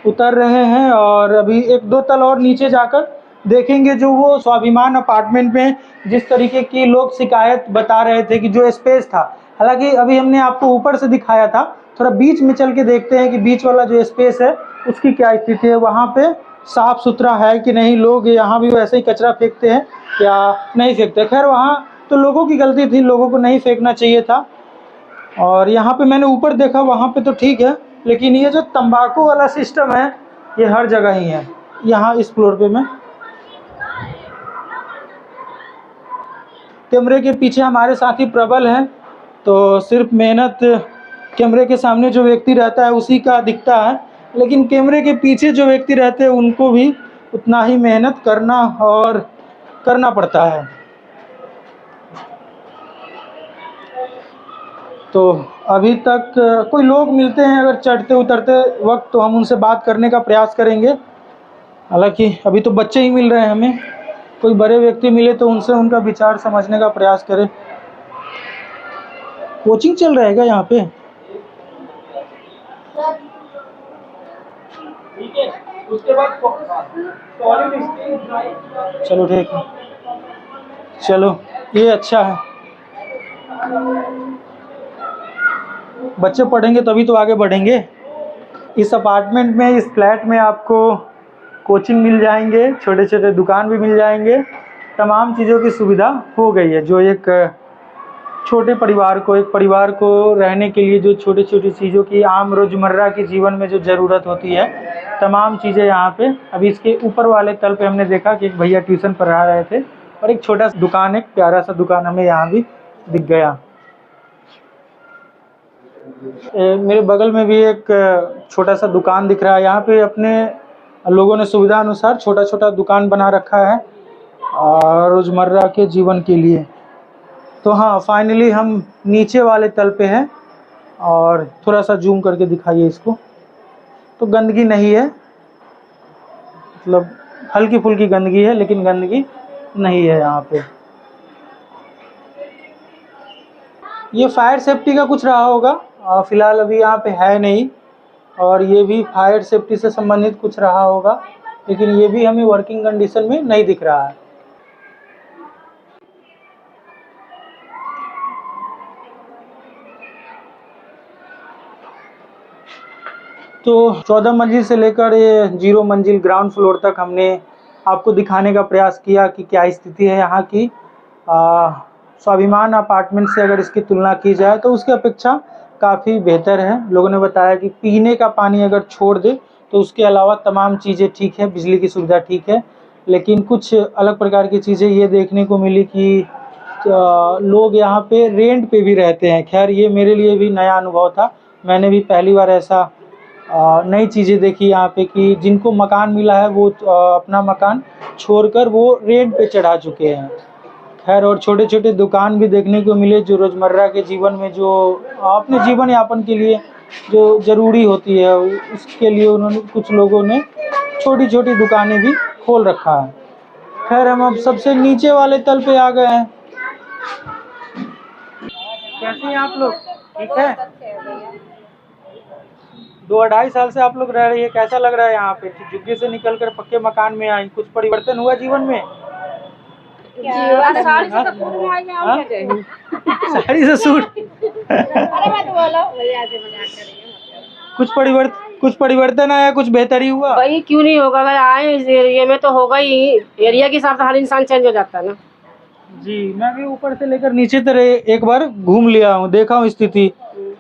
उतर रहे हैं और अभी 1-2 तल और नीचे जाकर देखेंगे जो वो स्वाभिमान अपार्टमेंट में जिस तरीके की लोग शिकायत बता रहे थे कि जो स्पेस था, हालांकि अभी हमने आपको ऊपर से दिखाया था, थोड़ा बीच में चल के देखते हैं कि बीच वाला जो स्पेस है उसकी क्या स्थिति है, वहाँ पे साफ़ सुथरा है कि नहीं, लोग यहाँ भी वैसे ही कचरा फेंकते हैं या नहीं फेंकते। खैर वहाँ तो लोगों की गलती थी, लोगों को नहीं फेंकना चाहिए था। और यहाँ पे मैंने ऊपर देखा, वहाँ पे तो ठीक है, लेकिन ये जो तंबाकू वाला सिस्टम है ये हर जगह ही है। यहाँ इस फ्लोर पे मैं कैमरे के पीछे हमारे साथी प्रबल हैं, तो सिर्फ मेहनत कैमरे के सामने जो व्यक्ति रहता है उसी का दिखता है, लेकिन कैमरे के पीछे जो व्यक्ति रहते हैं उनको भी उतना ही मेहनत करना पड़ता है। तो अभी तक कोई लोग मिलते हैं अगर चढ़ते उतरते वक्त तो हम उनसे बात करने का प्रयास करेंगे। हालांकि अभी तो बच्चे ही मिल रहे हैं हमें, कोई बड़े व्यक्ति मिले तो उनसे उनका विचार समझने का प्रयास करें। कोचिंग चल रहा है क्या यहाँ पे? उसके बाद चलो ठीक है, चलो ये अच्छा है, बच्चे पढ़ेंगे तभी तो आगे बढ़ेंगे। इस अपार्टमेंट में, इस फ्लैट में आपको कोचिंग मिल जाएंगे, छोटे छोटे दुकान भी मिल जाएंगे, तमाम चीज़ों की सुविधा हो गई है। जो एक छोटे परिवार को, एक परिवार को रहने के लिए जो छोटी छोटी चीज़ों की आम रोज़मर्रा की जीवन में जो ज़रूरत होती है, तमाम चीज़ें यहाँ पे। अभी इसके ऊपर वाले तल पे हमने देखा कि एक भैया ट्यूशन पढ़ा रहे थे और एक छोटा सा दुकान, एक प्यारा सा दुकान हमें यहाँ भी दिख गया। मेरे बगल में भी एक छोटा सा दुकान दिख रहा है। यहाँ पे अपने लोगों ने सुविधा अनुसार छोटा छोटा दुकान बना रखा है रोज़मर्रा के जीवन के लिए। तो हाँ, फाइनली हम नीचे वाले तल पे हैं और थोड़ा सा जूम करके दिखाइए इसको। तो गंदगी नहीं है, मतलब हल्की फुल्की गंदगी है, लेकिन गंदगी नहीं है यहाँ पे। ये फायर सेफ्टी का कुछ रहा होगा, फ़िलहाल अभी यहाँ पे है नहीं, और ये भी फायर सेफ्टी से संबंधित कुछ रहा होगा, लेकिन ये भी हमें वर्किंग कंडीशन में नहीं दिख रहा है। तो 14 मंजिल से लेकर ये 0 मंजिल ग्राउंड फ्लोर तक हमने आपको दिखाने का प्रयास किया कि क्या स्थिति है यहाँ की। स्वाभिमान अपार्टमेंट से अगर इसकी तुलना की जाए तो उसकी अपेक्षा काफ़ी बेहतर है। लोगों ने बताया कि पीने का पानी अगर छोड़ दे तो उसके अलावा तमाम चीज़ें ठीक है, बिजली की सुविधा ठीक है, लेकिन कुछ अलग प्रकार की चीज़ें ये देखने को मिली कि लोग यहाँ पे रेंट पे भी रहते हैं। खैर ये मेरे लिए भी नया अनुभव था, मैंने भी पहली बार ऐसा नई चीज़ें देखी यहाँ पे कि जिनको मकान मिला है वो अपना मकान छोड़कर वो रेंट पे चढ़ा चुके हैं। खैर और छोटे छोटे दुकान भी देखने को मिले जो रोज़मर्रा के जीवन में, जो अपने जीवन यापन के लिए जो ज़रूरी होती है, उसके लिए उन्होंने, कुछ लोगों ने छोटी छोटी दुकानें भी खोल रखा है। खैर हम अब सबसे नीचे वाले तल पे आ गए हैं। कैसे हैं आप लोग? ठीक है। 2-2.5 साल से आप लोग रह रही है, कैसा लग रहा है यहाँ पे? झुग्गी से निकलकर पक्के मकान में आई, कुछ परिवर्तन हुआ जीवन में? साड़ी से सूट कुछ परिवर्तन आया, कुछ बेहतरी हुआ? भाई क्यों नहीं होगा, अगर आए इस एरिया में तो होगा ही। एरिया के हिसाब से हर इंसान चेंज हो जाता है ना। जी, मैं भी ऊपर से लेकर नीचे तक एक बार घूम लिया हूँ, देखा हूँ स्थिति,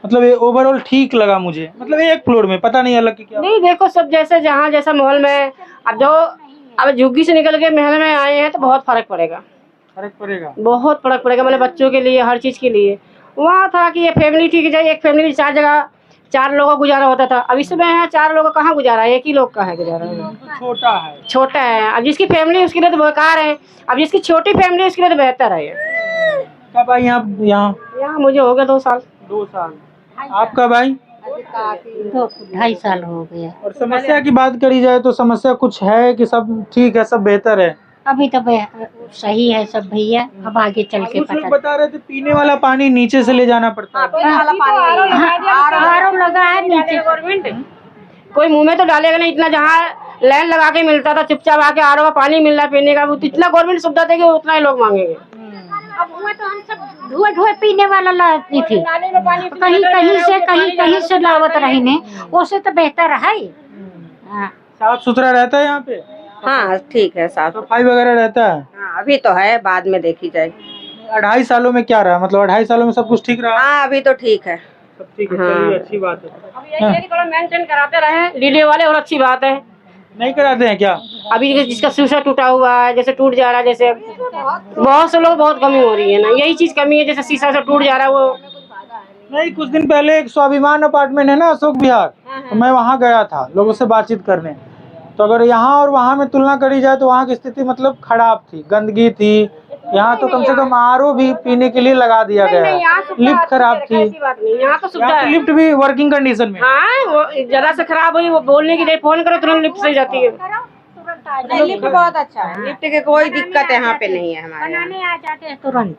मतलब ये ओवरऑल ठीक लगा मुझे। मतलब एक फ्लोर में पता नहीं अलग की क्या नहीं, देखो सब जैसे जहाँ जैसा माहौल में, अब झुग्गी से निकल के महल में आए हैं तो बहुत फर्क पड़ेगा। बहुत फर्क पड़ेगा, मतलब बच्चों के लिए, हर चीज़ के लिए। वहाँ था कि ये फैमिली ठीक है, एक फैमिली 4 जगह 4 लोगों का गुजारा होता था। अब इसमें है 4 लोगों का कहाँ गुजारा है, एक ही लोग का है गुजारा। छोटा है। अब जिसकी फैमिली उसके लिए तो बेकार है, अब जिसकी छोटी फैमिली उसके लिए तो बेहतर है। कब आई आप यहाँ? मुझे हो गया 2 साल। 2 साल। आपका भाई? तो 2.5 साल हो गया। और समस्या की बात करी जाए तो समस्या कुछ है कि सब ठीक है, सब बेहतर है? अभी तो सही है सब भैया, अब आगे चल के कुछ लोग पता। बता रहे थे पीने वाला पानी नीचे से ले जाना पड़ता है। आरओ लगा है नीचे। गवर्नमेंट कोई मुंह में तो डालेगा नहीं, इतना जहाँ लाइन लगा के मिलता था चुपचाप आके आरओ का पानी मिल रहा है पीने का, वो इतना गवर्नमेंट सुविधा देगी उतना ही लोग मांगेंगे। अब हुआ तो हम सब धुए धुए पीने वाला लाती थी, कहीं से लावत रही ने, उससे तो बेहतर है। साफ सुथरा रहता है यहाँ पे? हाँ ठीक है, साफ सफाई वगैरह रहता है? हाँ, अभी तो है, बाद में देखी जाए। 2.5 सालों में क्या रहा, मतलब 2.5 सालों में सब कुछ ठीक रहा? हाँ अभी तो ठीक है, सब ठीक है, चलिए अच्छी बात है। अब यही है कि थोड़ा मेंटेन कराते रहे लीडर वाले, और अच्छी बात है। नहीं कराते हैं क्या? अभी जिसका शीशा टूटा हुआ है, जैसे टूट जा रहा है, जैसे बहुत से लोग बहुत कमी हो रही है ना, यही चीज कमी है, जैसे शीशा से टूट जा रहा है वो। नहीं, कुछ दिन पहले एक स्वाभिमान अपार्टमेंट है ना अशोक विहार, तो मैं वहाँ गया था लोगों से बातचीत करने। तो अगर यहाँ और वहाँ में तुलना करी जाए तो वहाँ की स्थिति मतलब खराब थी, गंदगी थी। यहाँ तो कम से कम आरओ भी पीने के लिए लगा दिया गया है। लिफ्ट खराब थी, यहाँ तो सुविधा है। लिफ्ट भी वर्किंग कंडीशन में। हाँ, वो जरा से खराब हुई वो बोलने की, फोन करो तुरंत लिफ्ट से जाती है। लिफ्ट बहुत अच्छा है, लिफ्ट की कोई दिक्कत यहाँ पे नहीं है हमारे यहाँ। आ जाते हैं तुरंत।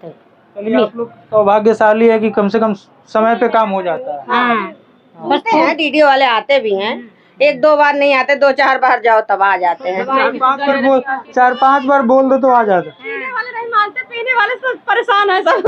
चलिए, आप लोग सौभाग्यशाली है कि कम से कम समय पे काम हो जाता है। हाँ होते हैं डीडी वाले, आते भी हैं, 1-2 बार नहीं आते, 2-4 बार जाओ तब आ जाते हैं। 4-5 बार बोल दो तो आ जाता है। पीने वाले नहीं मानते, पीने वाले सब परेशान है सब।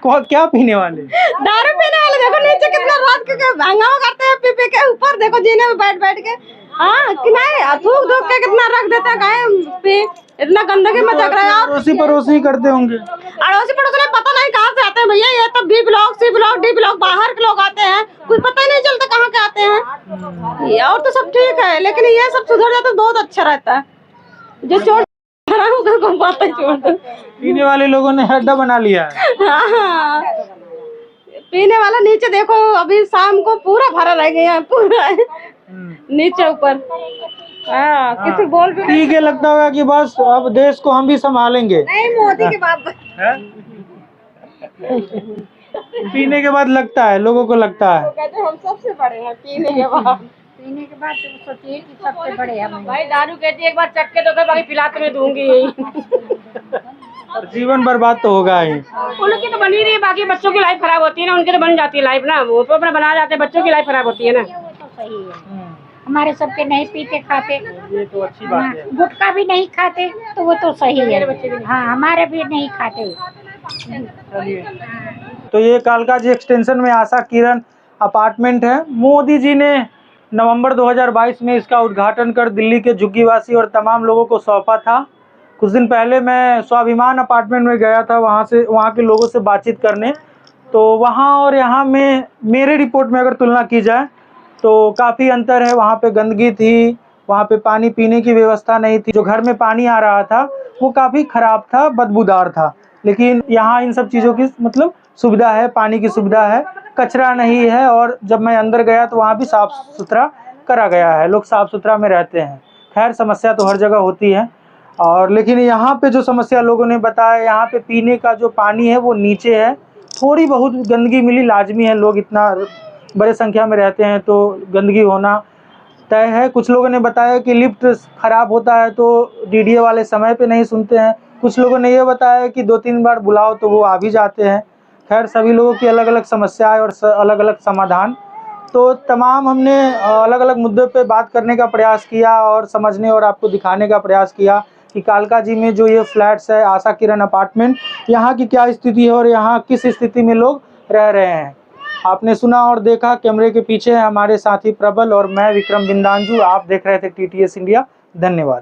क्या पीने वाले? दारू पीने वाले देखो नीचे कितना रात के हंगामा करते हैं, पी पी के ऊपर देखो जीने में बैठ बैठ के। हाँ कि नहीं, थूक थूक के कितना रख देते हैं, इतना गंदगी मचक रहा है। पड़ोसी पड़ोसी करते होंगे। अड़ोसी पड़ोसी ने पता नहीं कहाँ से आते हैं भैया, ये तो B block, C block, D block, बाहर के लोग आते हैं, कुछ पता ही नहीं चलता कहाँ के आते हैं। ये और तो सब ठीक है, लेकिन ये सब सुधर जाता तो बहुत अच्छा रहता है। जो चोट पीने वाले लोगों ने अड्डा बना लिया है। हाँ, पीने वाला नीचे देखो, अभी शाम को पूरा भरा रह गया, पूरा नीचे ऊपर। हाँ, किसी बोल भी ठीक है, लगता होगा कि बस अब देश को हम भी संभालेंगे। नहीं, मोदी के बाप पीने के बाद लगता है, लोगों को लगता है कहते हम सबसे बड़े हैं पीने के बाद। पीने के बाद तो सोचिए कि सबसे बड़े हम। भाई दारू कहती है एक बार चक्के तो बाकी पिला तो मैं दूंगी यही। और जीवन बर्बाद तो होगा ही। उनकी तो बनी रही है, बाकी बच्चों की लाइफ खराब होती है ना, उनकी तो बन जाती है लाइफ ना, वो तो अपना बना जाते हैं, बच्चों की लाइफ खराब होती है ना। तो सही है, हमारे सबके नहीं पीते खाते, ये तो अच्छी बात है। गुटखा भी नहीं खाते तो वो तो सही है। हाँ हमारे भी नहीं खाते। तो ये कालकाजी एक्सटेंशन में आशा किरण अपार्टमेंट है। मोदी जी ने नवंबर 2022 में इसका उद्घाटन कर दिल्ली के झुग्गीवासी और तमाम लोगों को सौंपा था। कुछ दिन पहले मैं स्वाभिमान अपार्टमेंट में गया था, वहाँ के लोगों से बातचीत करने। तो वहाँ और यहाँ में मेरे रिपोर्ट में अगर तुलना की जाए तो काफ़ी अंतर है। वहाँ पे गंदगी थी, वहाँ पे पानी पीने की व्यवस्था नहीं थी, जो घर में पानी आ रहा था वो काफ़ी ख़राब था, बदबूदार था। लेकिन यहाँ इन सब चीज़ों की मतलब सुविधा है, पानी की सुविधा है, कचरा नहीं है। और जब मैं अंदर गया तो वहाँ भी साफ़ सुथरा करा गया है, लोग साफ़ सुथरा में रहते हैं। खैर समस्या तो हर जगह होती है, और लेकिन यहाँ पे जो समस्या लोगों ने बताया, यहाँ पे पीने का जो पानी है वो नीचे है। थोड़ी बहुत गंदगी मिली, लाजमी है, लोग इतना बड़े संख्या में रहते हैं तो गंदगी होना तय है। कुछ लोगों ने बताया कि लिफ्ट ख़राब होता है तो डीडीए वाले समय पे नहीं सुनते हैं। कुछ लोगों ने ये बताया कि 2-3 बार बुलाओ तो वो आ भी जाते हैं। खैर सभी लोगों की अलग अलग समस्याएं और अलग अलग समाधान। तो तमाम हमने अलग अलग मुद्दों पे बात करने का प्रयास किया और समझने और आपको दिखाने का प्रयास किया कि कालकाजी में जो ये फ्लैट्स है आशा किरण अपार्टमेंट, यहाँ की क्या स्थिति है और यहाँ किस स्थिति में लोग रह रहे हैं। आपने सुना और देखा। कैमरे के पीछे है हमारे साथी प्रबल और मैं विक्रम बिंदांजू। आप देख रहे थे TTS इंडिया। धन्यवाद।